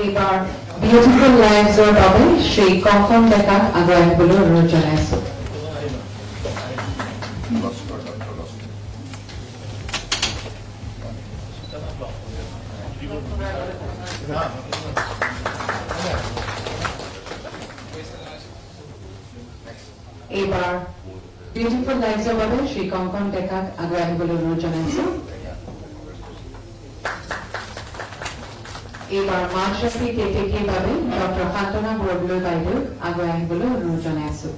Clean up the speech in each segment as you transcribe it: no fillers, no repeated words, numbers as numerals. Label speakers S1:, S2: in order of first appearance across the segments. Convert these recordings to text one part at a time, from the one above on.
S1: এইবাৰ বিউটিফুল লাইভছৰ বাবে শ্ৰী কংকন ডেকাক আগুৱাই আহিবলৈ অনুৰোধ জনাইছো। এইবাৰ বিউটিফুল লাইভছৰ বাবে শ্ৰী কংকন ডেকাক আগুৱাই আহিবলৈ অনুৰোধ জনাইছো। এইবাৰ মাৰ্চী কেকেৰ বাবে ডক্টৰ শান্তনা বৰদলৈ বাইদেউক আগুৱাই আহিবলৈ অনুৰোধ জনাইছো।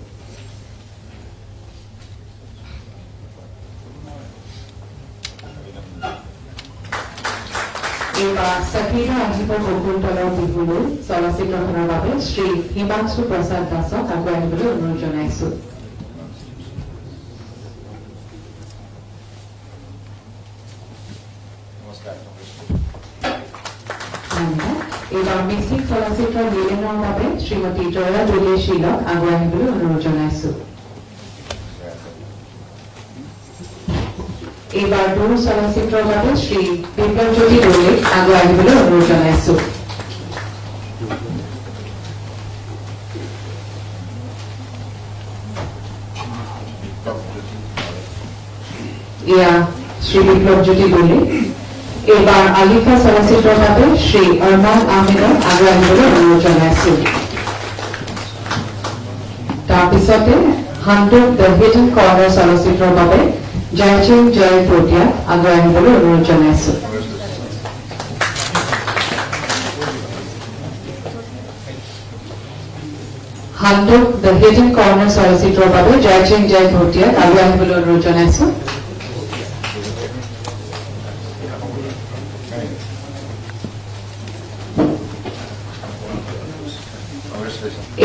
S1: এইবাৰ চাকিৰা আহিব বকুলতলৰ বিহুলৈ চলচ্চিত্ৰখনৰ বাবে শ্ৰী হিমাংশু প্ৰসাদ দাসক আগুৱাই আহিবলৈ অনুৰোধ জনাইছো। এইবাৰ মিউজিক চলচ্চিত্ৰ লিলেনৰ বাবে শ্ৰীমতী জয়া দলিয়ে শীলক আগুৱাই আহিবলৈ অনুৰোধ জনাইছো। এইবাৰ দূৰ চলচ্চিত্ৰৰ বাবে শ্ৰী বিপ্লৱজ্যোতি দলিক আগুৱাই আহিবলৈ অনুৰোধ জনাইছো। এয়া শ্ৰী বিপ্লৱজ্যোতি দলি। এইবাৰ আলিফা চলচ্চিত্ৰৰ বাবে শ্ৰী অৰমান আহমেদক আগুৱাই আহিবলৈ অনুৰোধ জনাইছো। তাৰপিছতে হান্ডুক দ্য হিডেন কৰ্নাৰ চলচ্চিত্ৰৰ বাবে জয়চিং জয় ভটিয়াক আগুৱাই আহিবলৈ অনুৰোধ জনাইছো। হান্ডুক দ্য হিডেন কৰ্নাৰ চলচ্চিত্ৰৰ বাবে জয়চিং জয় ভটিয়াক আগুৱাই আহিবলৈ অনুৰোধ জনাইছো।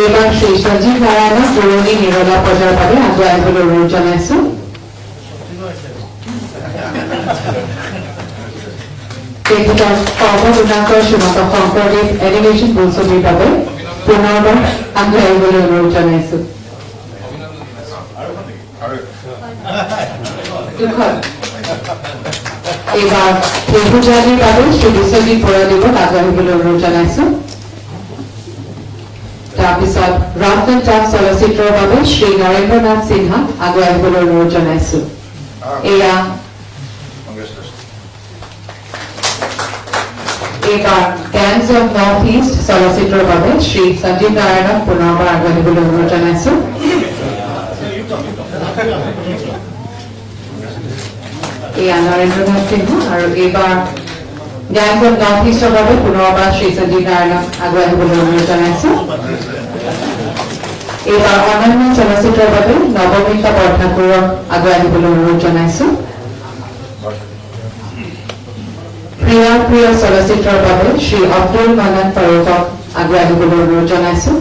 S1: এইবাৰ শ্ৰী সঞ্জীৱ নাৰায়ণক পুৰণি নিৰলা পৰ্যায়ৰ বাবে আগুৱাই আহিবলৈ অনুৰোধ জনাইছো। তেখেতৰ সৰ্বগুণাকৰ শ্ৰীমন্ত শংকৰদেৱ এনিমেশ্যন বোলছবিৰ বাবে পুনৰবাৰ আগুৱাই আহিবলৈ অনুৰোধ জনাইছো। এইবাৰ প্ৰভুজাতিৰ বাবে শ্ৰী বিশ্বজিৎ বৰাদেৱক আগুৱাই আহিবলৈ অনুৰোধ জনাইছো। তাৰপিছত ৰাফ এণ্ড টাফ চলচ্চিত্ৰৰ বাবে শ্ৰী নৰেন্দ্ৰ নাথ সিনহাক আগুৱাই আহিবলৈ অনুৰোধ জনাইছো। এয়া এইবাৰ গেংছ অফ নৰ্থ ইষ্ট চলচ্চিত্ৰৰ বাবে শ্ৰী সঞ্জীৱ নাৰায়ণক পুনৰবাৰ আগুৱাই আহিবলৈ অনুৰোধ জনাইছো। এয়া নৰেন্দ্ৰ নাথ সিনহা আৰু এইবাৰ গেংছ অফ নৰ্থ ইষ্টৰ বাবে পুনৰবাৰ শ্ৰী সঞ্জীৱ নাৰায়ণক আগুৱাই আহিবলৈ অনুৰোধ জনাইছো। এইবাৰ অনন্য চলচ্চিত্ৰৰ বাবে নৱমিতা বৰঠাকুৰক আগুৱাই আহিবলৈ অনুৰোধ জনাইছো। প্ৰিয় চলচ্চিত্ৰৰ বাবে শ্ৰী আব্দুল মান্নান ফাৰুকক আগুৱাই আহিবলৈ অনুৰোধ জনাইছো।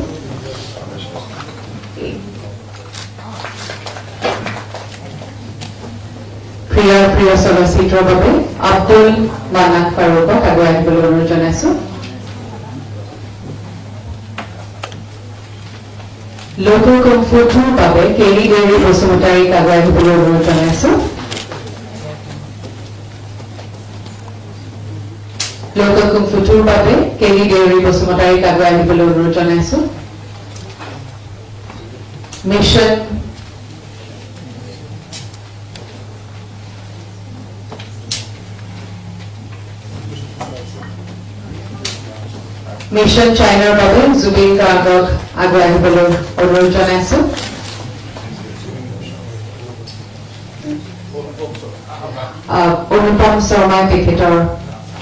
S1: প্ৰিয় চলচ্চিত্ৰৰ বাবে আব্দুল মান্নান ফাৰুকক আগুৱাই আহিবলৈ অনুৰোধ জনাইছো। লোকেল কুংফু 2ৰ বাবে কেলি দেউৰী বসুমতাৰীক আগুৱাই আহিবলৈ অনুৰোধ জনাইছো। লোকেল কুংফু 2ৰ বাবে কেলি দেউৰী বসুমতাৰীক আগুৱাই আহিবলৈ অনুৰোধ জনাইছো। মিছন চাইনাৰ বাবে জুবিন গাৰ্গক আগুৱাই আহিবলৈ অনুৰোধ জনাইছো। অনুপম শৰ্মাই তেখেতৰ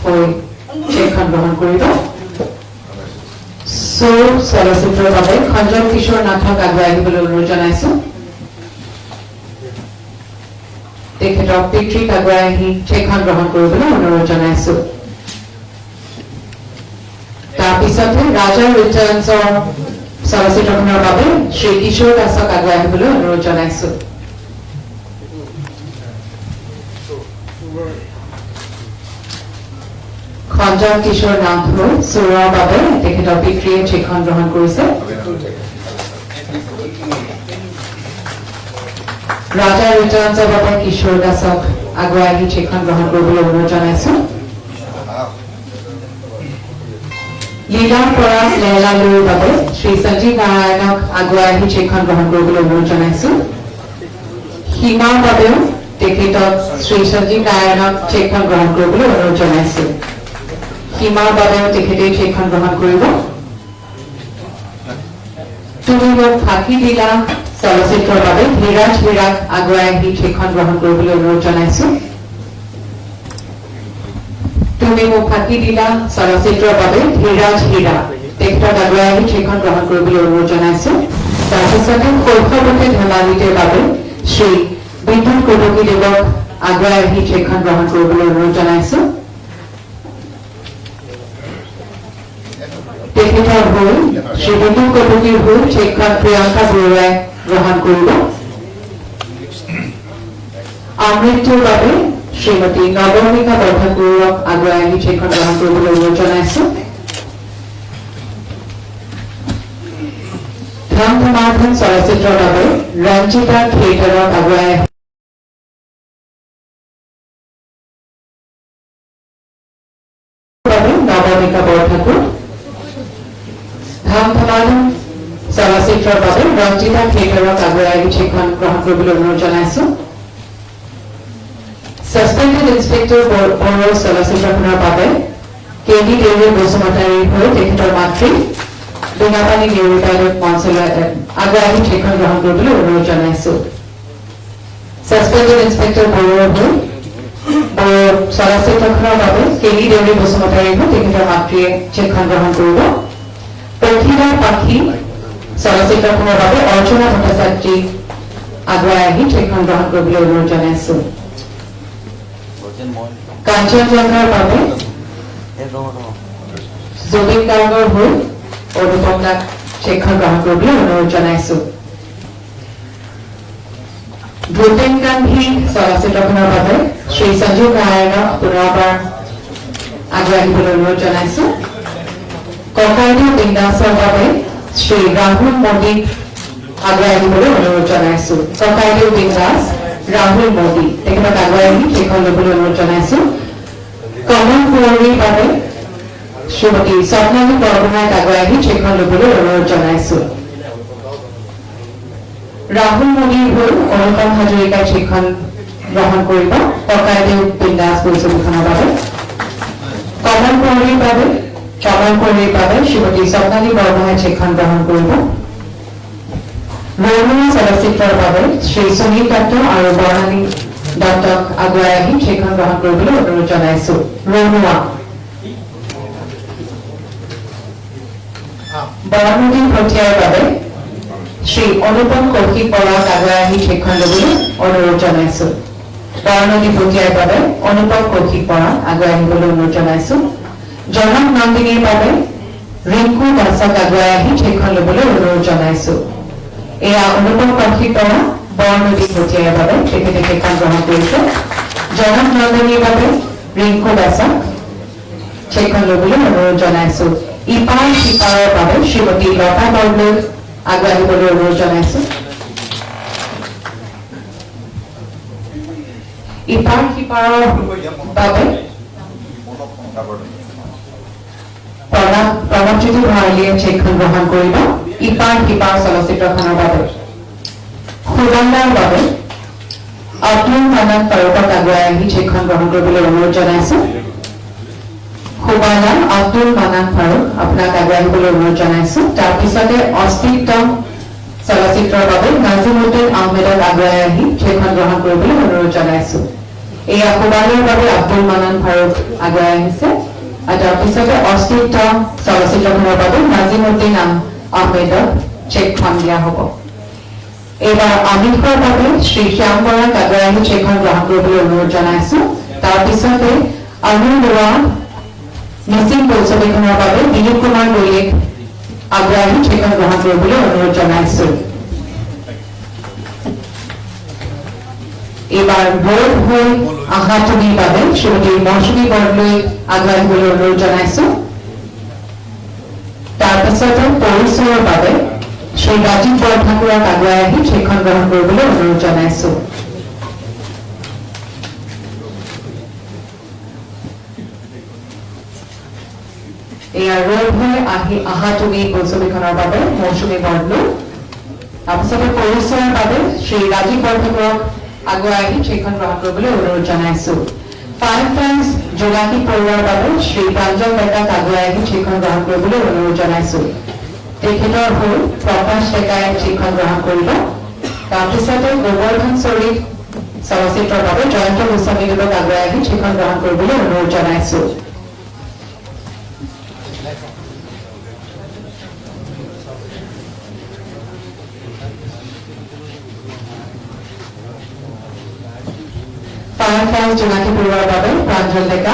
S1: হৈ চেকখন গ্ৰহণ কৰিব। চোৰ চলচ্চিত্ৰৰ বাবে সঞ্জয় কিশোৰ নাথক আগুৱাই আহিবলৈ অনুৰোধ জনাইছো। তেখেতৰ পিতৃক আগুৱাই আহি চেকখন গ্ৰহণ কৰিবলৈ অনুৰোধ জনাইছো। তাৰপিছতে ৰাজা ৰিটাৰ্ণছৰ চলচ্চিত্ৰখনৰ বাবে শ্ৰী কিশোৰ দাসক আগুৱাই আহিবলৈ অনুৰোধ জনাইছো। সঞ্জয় কিশোৰ নাথ হৈ চোৰৰ বাবে তেখেতৰ পিতৃয়ে চেকখন গ্ৰহণ কৰিছে। ৰাজা ৰিটাৰ্ণছৰ বাবে কিশোৰ দাসক আগুৱাই আহি চেকখন গ্ৰহণ কৰিবলৈ অনুৰোধ জনাইছো। লীলাৰ পৰা লেলালৈৰ বাবে শ্ৰী সঞ্জীৱ নাৰায়ণক আগুৱাই আহি চেকখন গ্ৰহণ কৰিবলৈ অনুৰোধ জনাইছো সীমাৰ বাবেও তেখেতক শ্ৰী সঞ্জীৱ নাৰায়ণক চেকখন গ্ৰহণ কৰিবলৈ অনুৰোধ জনাইছো সীমাৰ বাবেও তেখেতে চেকখন গ্ৰহণ কৰিব তুমি মোক ফাঁকি দিলা চলচ্চিত্ৰৰ বাবে ধীৰাজ হীৰাক আগুৱাই আহি চেকখন গ্ৰহণ কৰিবলৈ অনুৰোধ জনাইছো তুমি মোক ফাঁকি দিলা চলচ্চিত্ৰৰ বাবে ধীৰাজ হীৰা তেখেতক আগুৱাই আহি চেকখন গ্ৰহণ কৰিবলৈ অনুৰোধ জনাইছো তাৰপিছতে শৈশৱতে ধেমালিতে বাবে শ্ৰী বিদ্যুৎ কটকীদেৱক আগুৱাই আহি চেকখন গ্ৰহণ কৰিবলৈ অনুৰোধ জনাইছো তেখেতৰ হৈ শ্ৰী বিদ্যুৎ কটকীৰ হৈ চেকখন প্ৰিয়ংকা বৰুৱাই গ্ৰহণ কৰিব আমৃত্যুৰ বাবে শ্ৰীমতী নৱমিকা বৰঠাকুৰক আগুৱাই আহি চেকখন গ্ৰহণ কৰিবলৈ অনুৰোধ জনাইছো ধন ধমাধন চলচ্চিত্ৰৰ বাবে ৰঞ্জিতা থিয়েটাৰক আগুৱাই নৱমিকা বৰঠাকুৰ ধন ধমাধন চলচ্চিত্ৰৰ বাবে ৰঞ্জিতা থিয়েটাৰক আগুৱাই আহি চেকখন গ্ৰহণ কৰিবলৈ অনুৰোধ জনাইছো Suspended Inspector Borough চলচ্চিত্ৰখনৰ বাবে কেডি দেউৰী বসুমতাৰীৰ হৈ তেখেতৰ মাতৃ ডুঙাপানী দেউৰী বাইদেউক মঞ্চলৈ আগুৱাই আহি চেকখন গ্ৰহণ কৰিবলৈ অনুৰোধ জনাইছো Suspended Inspector Borough হৈ চলচ্চিত্ৰখনৰ বাবে কেডি দেউৰী বসুমতাৰীৰ হৈ তেখেতৰ মাতৃয়ে চেকখন গ্ৰহণ কৰিব পক্ষীদাৰ পাখি চলচ্চিত্ৰখনৰ বাবে অৰ্চনা ভট্টাচাৰ্যী আগুৱাই আহি চেকখন গ্ৰহণ কৰিবলৈ অনুৰোধ জনাইছো কাঞ্চনজংঘাৰ বাবে জুবিন গাৰ্গৰ হৈ অনুপম দাক চেকখন গ্ৰহণ কৰিবলৈ অনুৰোধ জনাইছো ভূপেন গান্ধী চলচ্চিত্ৰখনৰ বাবে শ্ৰী সঞ্জীৱ নাৰায়ণক পুনৰবাৰ আগুৱাই আহিবলৈ অনুৰোধ জনাইছো ককাইদেউ বিন্দাসৰ বাবে শ্ৰী ৰাহুল মোদীক আগুৱাই আহিবলৈ অনুৰোধ জনাইছো ককাইদেউ বিন্দাস ৰাহুল মোদী তেখেতক আগুৱাই আহি চেকখন ল'বলৈ অনুৰোধ জনাইছো কমল কুঁৱৰীৰ বাবে শ্ৰীমতী স্বপ্নালী বৰগোহাঁইক আগুৱাই আহি চেকখন ল'বলৈ অনুৰোধ জনাইছো ৰাহুল মোদীৰ হৈ অনুপম হাজৰিকাই চেকখন গ্ৰহণ কৰিব ককাইদেউ বিন্দাস ছবিখনৰ বাবে কমল কুঁৱৰীৰ বাবে শ্ৰীমতী স্বপ্নালী বৰগোহাঁই চেকখন গ্ৰহণ কৰিব ৰৌমুৱা চলচ্চিত্ৰৰ বাবে শ্ৰী সুনীল দত্ত আৰু বৰ্ণালী দত্তক আগুৱাই আহি চেকখন গ্ৰহণ কৰিবলৈ অনুৰোধ জনাইছো ৰৌমুৱা বৰনদী ভটিয়াৰ বাবে শ্ৰী অনুপম কৌশিক বৰাক আগুৱাই আহি চেকখন ল'বলৈ অনুৰোধ জনাইছো বৰনদী ভটিয়াৰ বাবে অনুপম কৌশিক বৰাক আগুৱাই আহিবলৈ অনুৰোধ জনাইছো জনক নন্দিনীৰ বাবে ৰিংকু দাসক আগুৱাই আহি চেকখন ল'বলৈ অনুৰোধ জনাইছো এয়া অনুপম কৌশিক বৰা বৰনদী ভটিয়াৰ বাবে তেখেতে চেকখন গ্ৰহণ কৰিছে জনক নন্দিনীৰ বাবে ৰিংকু দাসক চেকখন ল'বলৈ অনুৰোধ জনাইছো ইপাৰ সিপাৰৰ বাবে শ্ৰীমতী লতা বৰদলৈক আগুৱাই আহিবলৈ অনুৰোধ জনাইছো ইপাৰ সিপাৰৰ বাবে প্ৰণৱজ্যোতি ভঁৰালীয়ে চেকখন গ্ৰহণ কৰিব ইপাৰ সিপাৰ চলচ্চিত্ৰখনৰ বাবে সুগন্ধাৰ বাবে আব্দুল মান্নান ফাৰুকক আগুৱাই আহি চেকখন গ্ৰহণ কৰিবলৈ অনুৰোধ জনাইছো সুবানা আব্দুল মান্নান ফাৰুক আপোনাক আগুৱাই আহিবলৈ অনুৰোধ জনাইছো তাৰপিছতে অস্তিত্ব চলচ্চিত্ৰৰ বাবে নাজিমুদ্দিন আহমেদক আগুৱাই আহি চেকখন গ্ৰহণ কৰিবলৈ অনুৰোধ জনাইছো এয়া সুবানাৰ বাবে আব্দুল মান্নান ফাৰুক আগুৱাই আহিছে আৰু তাৰপিছতে অস্তিত্ব চলচ্চিত্ৰখনৰ বাবে নাজিমুদ্দিন আহমেদক চেকখন দিয়া হ'ব এইবাৰ আমিষৰ বাবে শ্ৰী শ্যাম বৰাক আগুৱাই আহি চেকখন গ্ৰহণ কৰিবলৈ অনুৰোধ জনাইছো তাৰপিছতে অনিল বৰুৱা মিচিং ছবিখনৰ বাবে দিলীপ কুমাৰ দৈলেক আগুৱাই আহি চেকখন গ্ৰহণ কৰিবলৈ অনুৰোধ জনাইছো এইবাৰ বোধ হৈ আহা তুমিৰ বাবে শ্ৰীমতী মৌচুমী বৰদলৈক আগুৱাই আহিবলৈ অনুৰোধ জনাইছো তাৰপিছতে পৰিচয়ৰ বাবে শ্ৰী ৰাজীৱ বৰঠাকুৰক আগুৱাই আহি চেকখন গ্ৰহণ কৰিবলৈ অনুৰোধ জনাইছো এয়া ৰ'দ হৈ আহা তুমি বোলছবিখনৰ বাবে মৌচুমী বৰদলৈ তাৰপিছতে পৰিচয়ৰ বাবে শ্ৰী ৰাজীৱ বৰদলৈক আগুৱাই আহি সেইখন গ্ৰহণ কৰিবলৈ অনুৰোধ জনাইছো ফাইভ টাইমছ জোনাকী পৰুৱাৰ বাবে শ্ৰী প্ৰাঞ্জল ডেকাক আগুৱাই আহি সেইখন গ্ৰহণ কৰিবলৈ অনুৰোধ জনাইছো তেখেতৰ হৈ প্ৰকাশ ডেকাই সেইখন গ্ৰহণ কৰিব তাৰপিছতে গোবৰ্ধন চৰিত চলচ্চিত্ৰৰ বাবে জয়ন্ত গোস্বামীদেৱক আগুৱাই আহি সেইখন গ্ৰহণ কৰিবলৈ অনুৰোধ জনাইছো ফায়াৰফ্লাই জোনাকী পৰুৱাৰ বাবে প্ৰাঞ্জল ডেকা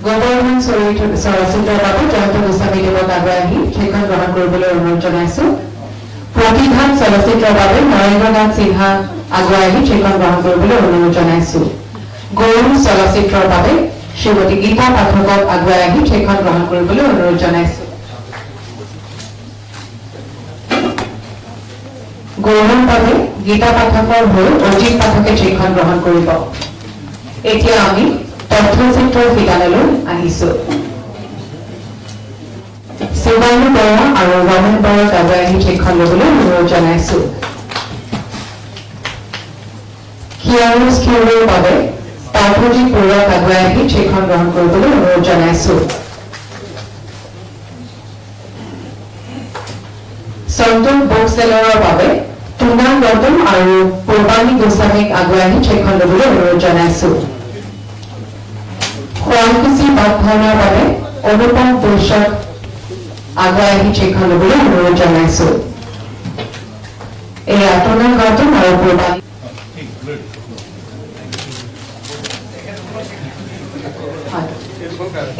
S1: গোবৰ্ধন চলচ্চিত্ৰৰ বাবে জয়ন্ত গোস্বামীদেৱক আগুৱাই আহি সেইখন গ্ৰহণ কৰিবলৈ অনুৰোধ জনাইছো প্ৰতিঘাত চলচ্চিত্ৰৰ বাবে নৰেন্দ্ৰনাথ সিনহা আগুৱাই আহি সেইখন গ্ৰহণ কৰিবলৈ অনুৰোধ জনাইছো গৌৰৱ চলচ্চিত্ৰৰ বাবে শ্ৰীমতী গীতা পাঠকক আগুৱাই আহি সেইখন গ্ৰহণ কৰিবলৈ অনুৰোধ জনাইছো গৌৰৱ বাবে গীতা পাঠকৰ হৈ অজিত পাঠকে সেইখন গ্ৰহণ কৰিব এতিয়া আমি তথ্যচিত্ৰৰ শিতানলৈ আহিছো শিৱানু বৰা আৰু ৰমেন বৰাক আগুৱাই আহি সেইখন ল'বলৈ অনুৰোধ জনাইছো হিয়াৰোজ কিউৰৰ বাবে পাৰ্থজিৎ বৰুৱাক আগুৱাই আহি সেইখন গ্ৰহণ কৰিবলৈ অনুৰোধ জনাইছো সন্তোষ বুক চেলাৰৰ বাবে টুনা গৌতম আৰু পূৰ্বানী গোস্বামীক আগুৱাই আহি সেইখন ল'বলৈ অনুৰোধ জনাইছো শুৱালকুছি বাটভৰণৰ বাবে অনুপম বৈশ্যক আগুৱাই আহি সেইখন ল'বলৈ অনুৰোধ জনাইছো এয়া টুনা গৌতম আৰু পূৰ্বানী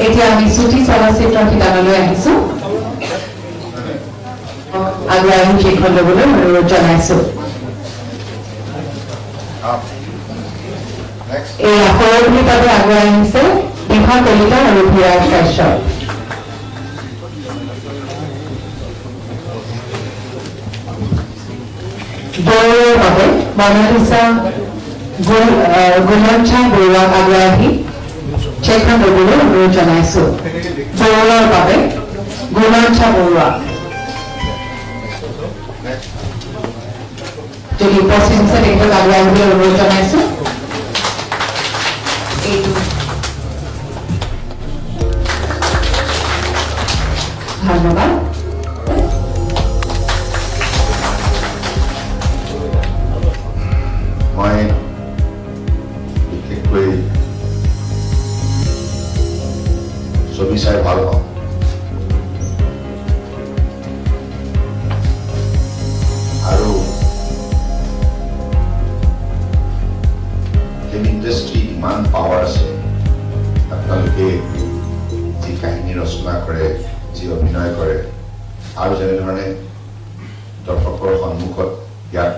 S1: এতিয়া আমি ছুটি চলচ্চিত্ৰৰ শিতানলৈ আহিছো আগুৱাই আহি সেইখন ল'বলৈ অনুৰোধ জনাইছো এই সৰভূমিৰ বাবে আগুৱাই আহিছে বিভা কলিতা আৰু ভিৰাজ কাশ্যপ দৌৰৰ বাবে মনালিছা গুণাঞ্চা বৰুৱাক আগুৱাই আহি সেইখন ল'বলৈ অনুৰোধ জনাইছো দৌৰৰ বাবে গুণাঞ্চা বৰুৱা যদি উপস্থিত আছে তেখেতক আগুৱাই আহিবলৈ অনুৰোধ জনাইছো ধন্যবাদ
S2: মই বিশেষকৈ ছবি চাই ভাল পাওঁ আৰু ফিল্ম ইণ্ডাষ্ট্ৰী ইমান পাৱাৰ আছে আপোনালোকে যি কাহিনী ৰচনা কৰে যি অভিনয় কৰে আৰু যেনেধৰণে দৰ্শকৰ সন্মুখত ইয়াক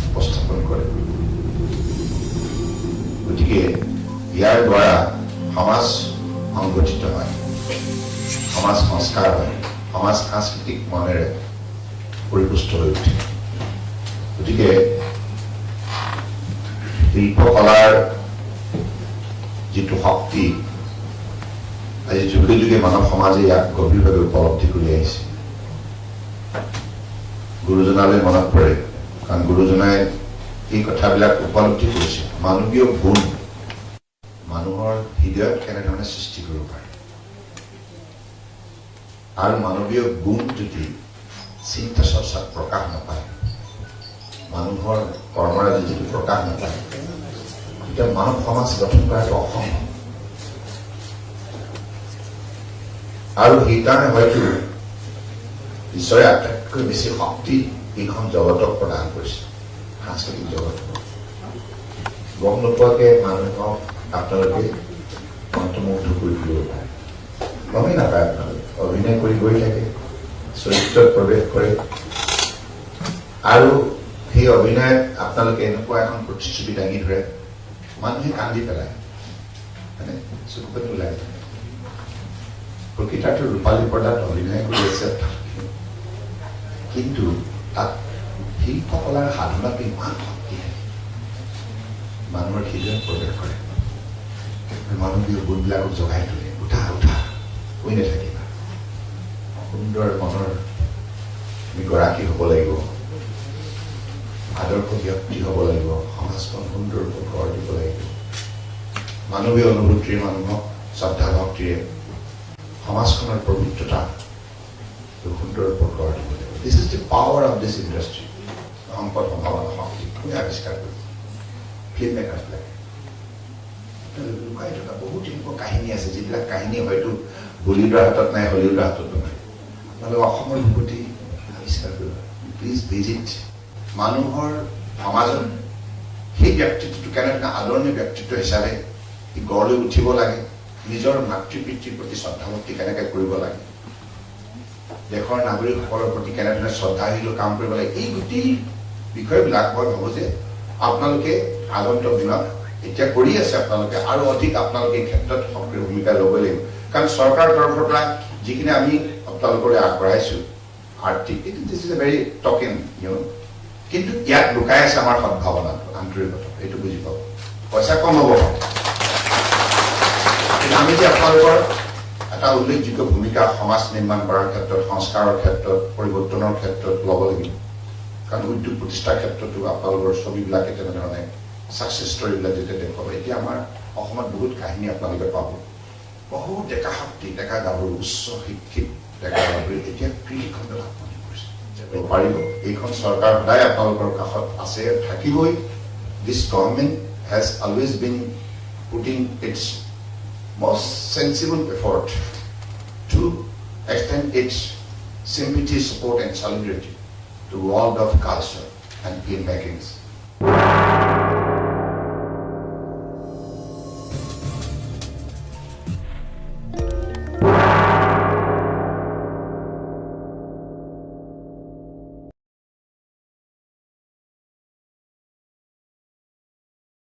S2: উপস্থাপন কৰে গতিকে ইয়াৰ দ্বাৰা সমাজ সংগঠিত হয় সমাজ সংস্কাৰ হয় সমাজ সাংস্কৃতিক মনেৰে পৰিপুষ্ট হৈ উঠে গতিকে শিল্পকলাৰ যিটো শক্তি আজি যুগে যুগে মানৱ সমাজে ইয়াক গভীৰভাৱে উপলব্ধি কৰি আহিছে গুৰুজনালৈ মনত পৰে কাৰণ গুৰুজনাই এই কথাবিলাক উপলব্ধি কৰিছে মানৱীয় গুণ মানুহৰ হৃদয়ত কেনেধৰণে সৃষ্টি কৰিব পাৰে আৰু মানৱীয় গুণ যদি চিন্তা চৰ্চাত প্ৰকাশ নাপায় মানুহৰ কৰ্মৰাজি যদি প্ৰকাশ নাপায় তেতিয়া মানৱ সমাজ গঠন কৰাটো অসম্ভৱ আৰু সেইকাৰণে হয়তো ঈশ্বৰে আটাইতকৈ বেছি শক্তি এইখন জগতক প্ৰদান কৰিছে সাংস্কৃতিক জগতক গম নোপোৱাকৈ মানুহক আপোনালোকে মন্ত্ৰমুগ্ধ কৰি তুলিব পাৰে গমেই নাপায় আপোনালোকে অভিনয় কৰি গৈ থাকে চৰিত্ৰত প্ৰৱেশ কৰে আৰু সেই অভিনয়ত আপোনালোকে এনেকুৱা এখন প্ৰতিশ্ৰুতি দাঙি ধৰে মানুহে কান্দি পেলায় মানে চকু পানী ওলাই প্ৰকৃতাৰ্থ ৰূপালী পৰ্দাত অভিনয় কৰি আছে কিন্তু তাত শিল্পকলাৰ সাধনাটো ইমান শক্তি মানুহৰ হৃদয়ত প্ৰৱেশ কৰে মানৱীয় গুণবিলাকক জগাই তোলে উঠা উঠা কৈ নাথাকিবা সুন্দৰ মনৰ তুমি গৰাকী হ'ব লাগিব আদৰ্শ ব্যক্তি হ'ব লাগিব সমাজখন সুন্দৰকৈ গঢ় দিব লাগিব মানৱীয় অনুভূতিৰে মানুহক শ্ৰদ্ধা ভক্তিৰে সমাজখনৰ পবিত্ৰতা সুন্দৰকৈ গঢ় দিব লাগিব this is the power of this industry সম্পদ সম্ভাৱনা শক্তি তুমি আৱিষ্কাৰ কৰিব ফিল্ম মেকাৰ্ছবিলাকে লুকাই থকা বহুত এনেকুৱা কাহিনী আছে যিবিলাক কাহিনী হয়তো বলিউডৰ হাতত নাই হলিউডৰ হাতত নাই আপোনালোকে অসমৰ প্ৰতি আৱিষ্কাৰ কৰিব প্লিজ ভিজিট মানুহৰ সমাজত সেই ব্যক্তিত্বটো কেনেধৰণে আদৰণীয় ব্যক্তিত্ব হিচাপে গঢ় লৈ উঠিব লাগে নিজৰ মাতৃ পিতৃৰ প্ৰতি শ্ৰদ্ধা ভক্তি কেনেকৈ কৰিব লাগে দেশৰ নাগৰিকসকলৰ প্ৰতি কেনেধৰণে শ্ৰদ্ধাশীল কাম কৰিব লাগে এই গোটেই বিষয়বিলাক মই ভাবোঁ যে আপোনালোকে আগন্তুক দিনত এতিয়া কৰি আছে আপোনালোকে আৰু অধিক আপোনালোকে এই ক্ষেত্ৰত সক্ৰিয় ভূমিকা ল'বই লাগিব কাৰণ চৰকাৰৰ তৰফৰ পৰা যিখিনি আমি আপোনালোকলৈ আগবঢ়াইছোঁ আৰ্থিক this is a very taken কিন্তু ইয়াত লুকাই আছে আমাৰ সদ্ভাৱনাটো আন্তৰিকতা এইটো বুজি পাব পইচা কম হ'ব কিন্তু আমি যে আপোনালোকৰ এটা উল্লেখযোগ্য ভূমিকা সমাজ নিৰ্মাণ কৰাৰ ক্ষেত্ৰত সংস্কাৰৰ ক্ষেত্ৰত পৰিৱৰ্তনৰ ক্ষেত্ৰত ল'ব লাগিব কাৰণ উদ্যোগ প্ৰতিষ্ঠাৰ ক্ষেত্ৰতো আপোনালোকৰ ছবিবিলাকে তেনেধৰণে সাকসেস ষ্টৰীবিলাক যেতিয়া দেখুৱাব এতিয়া আমাৰ অসমত বহুত কাহিনী আপোনালোকে পাব বহুত ডেকা শক্তি ডেকা গাভৰু উচ্চ শিক্ষিত ডেকা গাভৰু এতিয়া কৃষি খণ্ডত আত্মনিৰ্ভৰ কৰিছে পাৰিব এইখন চৰকাৰ সদায় আপোনালোকৰ কাষত আছে থাকিবই this government has always been putting its most sensible effort to extend its sympathy, support and solidarity to the world of culture and filmmaking